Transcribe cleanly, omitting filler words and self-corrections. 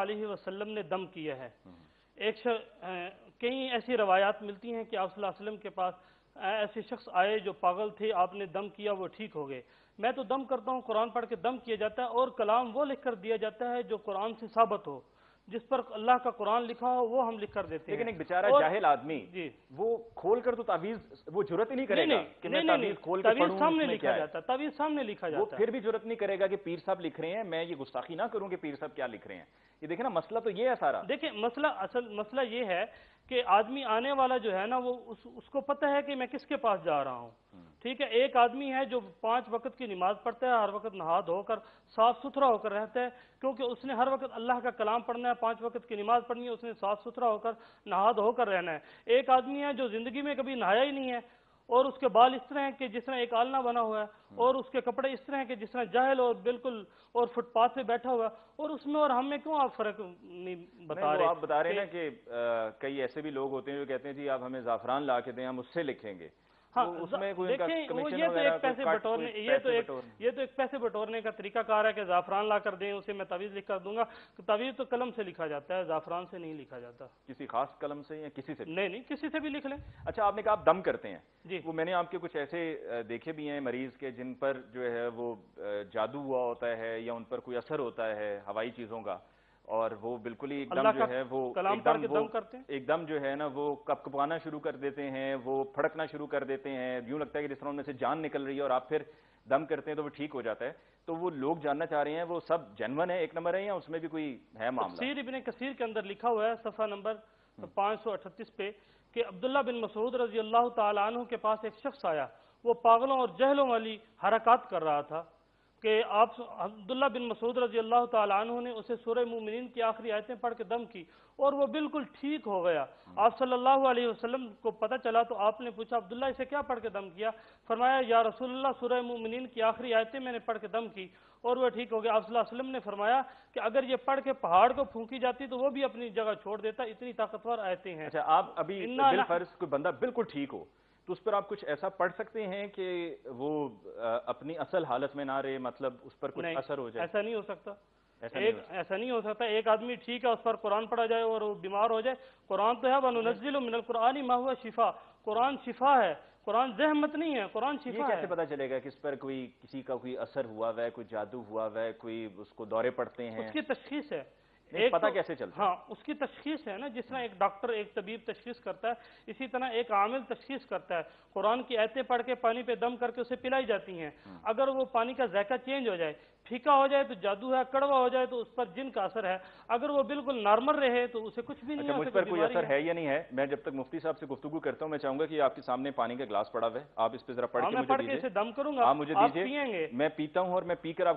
علیہ وسلم نے دم کیا ہے۔ کئی ایسی روایات ملتی ہیں کہ آپ صلی اللہ علیہ وسلم کے پاس ایسے شخص آئے جو پاگل تھے، آپ نے دم کیا وہ ٹھیک ہو گئے۔ میں تو دم کرتا ہوں، قرآن پڑھ کے دم کیا جاتا ہے، اور کلام وہ لکھ کر دیا جاتا ہے جو قرآن سے ثابت ہو، جس پر اللہ کا قرآن لکھا ہو وہ ہم لکھ کر دیتے ہیں۔ لیکن ایک بیچارہ جاہل آدمی وہ کھول کر تو تعویذ وہ جرت ہی نہیں کرے گا کہ میں تعویذ کھول کے پڑھوں، سامنے لکھا جاتا ہے، تعویذ سامنے لکھا جاتا ہے، وہ پھر بھی جرت نہیں کرے گا کہ پیر صاحب لکھ رہے ہیں، میں یہ گستاخی نہ کروں کہ پیر صاحب کیا لکھ رہے ہیں۔ یہ دیکھیں نا، مسئلہ تو یہ ہے سارا۔ دیکھیں اصل مسئلہ یہ ہے کہ آدمی آنے والا جو ہے نا وہ اس کو پتہ ہے کہ میں کس کے پاس جا رہا ہوں، ٹھیک ہے۔ ایک آدمی ہے جو 5 وقت کی نماز پڑھتا ہے، ہر وقت نہا دھو کر صاف ستھرا ہو کر رہتا ہے، کیونکہ اس نے ہر وقت اللہ کا کلام پڑھنا ہے، 5 وقت کی نماز پڑھنی ہے، اس نے صاف ستھرا ہو کر نہا دھو کر رہنا ہے۔ ایک آدمی ہے جو زندگی میں کبھی نہایا ہی نہیں ہے، اور اس کے بال اس طرح ہیں کہ جس طرح ایک آلنا بنا ہوا ہے، اور اس کے کپڑے اس طرح ہیں کہ جس طرح جاہل اور بالکل اور فٹ پاتھ پہ بیٹھا ہوا ہے، اور اس میں اور ہم میں کیوں آپ فرق نہیں بتا رہے؟ آپ بتا رہے ہیں نا کہ کئی ایسے بھی لوگ ہوتے ہیں جو کہتے ہیں جی آپ ہمیں زعفران لا کے دیں، ہم اس سے لکھیں گے۔ دیکھیں یہ تو ایک پیسے بٹورنے کا طریقہ کار ہے کہ زعفران لا کر دیں، اسے میں تعویذ لکھ کر دوں گا۔ تعویذ تو قلم سے لکھا جاتا ہے، زعفران سے نہیں لکھا جاتا۔ کسی خاص قلم سے یا کسی سے؟ نہیں، کسی سے بھی لکھ لیں۔ اچھا، آپ نے کہا آپ دم کرتے ہیں جی، وہ میں نے آپ کے کچھ ایسے دیکھے بھی ہیں مریض کے جن پر جو ہے وہ جادو ہوا ہوتا ہے یا ان پر کوئی اثر ہوتا ہے ہوائی چیزوں کا، اور وہ بالکل ہی ایک دم جو ہے وہ ایک دم جو ہے نا وہ کپ کپانا شروع کر دیتے ہیں، وہ پھڑکنا شروع کر دیتے ہیں، یوں لگتا ہے کہ جس طرح ان میں سے جان نکل رہی ہے، اور آپ پھر دم کرتے ہیں تو وہ ٹھیک ہو جاتا ہے۔ تو وہ لوگ جاننا چاہ رہے ہیں وہ سب جینون ہے، ایک نمبر ہے، یا اس میں بھی کوئی ہے معاملہ؟ تفسیر ابن کثیر کے اندر لکھا ہوا ہے صفحہ نمبر 538 پہ کہ عبداللہ بن مسعود رضی اللہ تعالیٰ عنہ کے پاس ایک شخص آیا، وہ پاگلوں اور جہلوں والی حرکات کر رہا تھا کہ عبداللہ بن مسعود رضی اللہ تعالیٰ عنہ نے اسے سورہ مومنین کی آخری آیتیں پڑھ کے دم کی، اور وہ بالکل ٹھیک ہو گیا۔ آپ صلی اللہ علیہ وسلم کو پتہ چلا تو آپ نے پوچھا عبداللہ اسے کیا پڑھ کے دم کیا؟ فرمایا یا رسول اللہ سورہ مومنین کی آخری آیتیں میں نے پڑھ کے دم کی اور وہ ٹھیک ہو گیا۔ آپ صلی اللہ علیہ وسلم نے فرمایا کہ اگر یہ پڑھ کے پہاڑ کو پھونکی جاتی تو وہ بھی اپنی جگہ چھوڑ دیتا، اتنی طاقتور آیتیں ہیں۔ اچھا، آپ ابھی بالفرض کوئی بندہ بالکل ٹھیک ہو تو اس پر آپ کچھ ایسا پڑھ سکتے ہیں کہ وہ اپنی اصل حالت میں نہ رہے، مطلب اس پر کچھ اثر ہو جائے؟ ایسا نہیں ہو سکتا، ایسا نہیں ہو سکتا۔ ایک آدمی ٹھیک ہے، اس پر قرآن پڑھا جائے اور وہ بیمار ہو جائے، قرآن تو ہے وَنُنَزِّلُ مِنَ الْقُرْآنِ مَا هُوَ شِفَاء، قرآن شفا ہے، قرآن زحمت نہیں ہے، قرآن شفا ہے۔ یہ کیسے پتا چلے گا کہ اس پر کسی کا کوئی اثر ہوا ہے، کوئی جادو ہوا ہے، کوئی اس کو دورے پڑتے ہیں؟ اس کی تشخیص ہے، پتہ کیسے چلتا ہے؟ ہاں، اس کی تشخیص ہے نا، جس طرح ایک ڈاکٹر ایک طبیب تشخیص کرتا ہے، اسی طرح ایک عامل تشخیص کرتا ہے۔ قرآن کی آیتیں پڑھ کے پانی پہ دم کر کے اسے پلائی جاتی ہیں، اگر وہ پانی کا ذائقہ چینج ہو جائے، پھیکا ہو جائے تو جادو ہے، کڑوا ہو جائے تو اس پر جن کا اثر ہے، اگر وہ بالکل نارمل رہے تو اسے کچھ بھی نہیں۔ مجھ پر کوئی اثر ہے یا نہیں ہے؟ میں جب تک مفتی صاحب سے گفتگو کرتا ہوں میں چاہوں گا کہ آپ کے سامنے پانی کا گلاس پڑا ہوا ہے، آپ اس پہ ذرا پڑھ کے مجھے دیجیے۔ دم کروں گا، آپ مجھے دیجیے، میں پیتا ہوں اور میں پی کر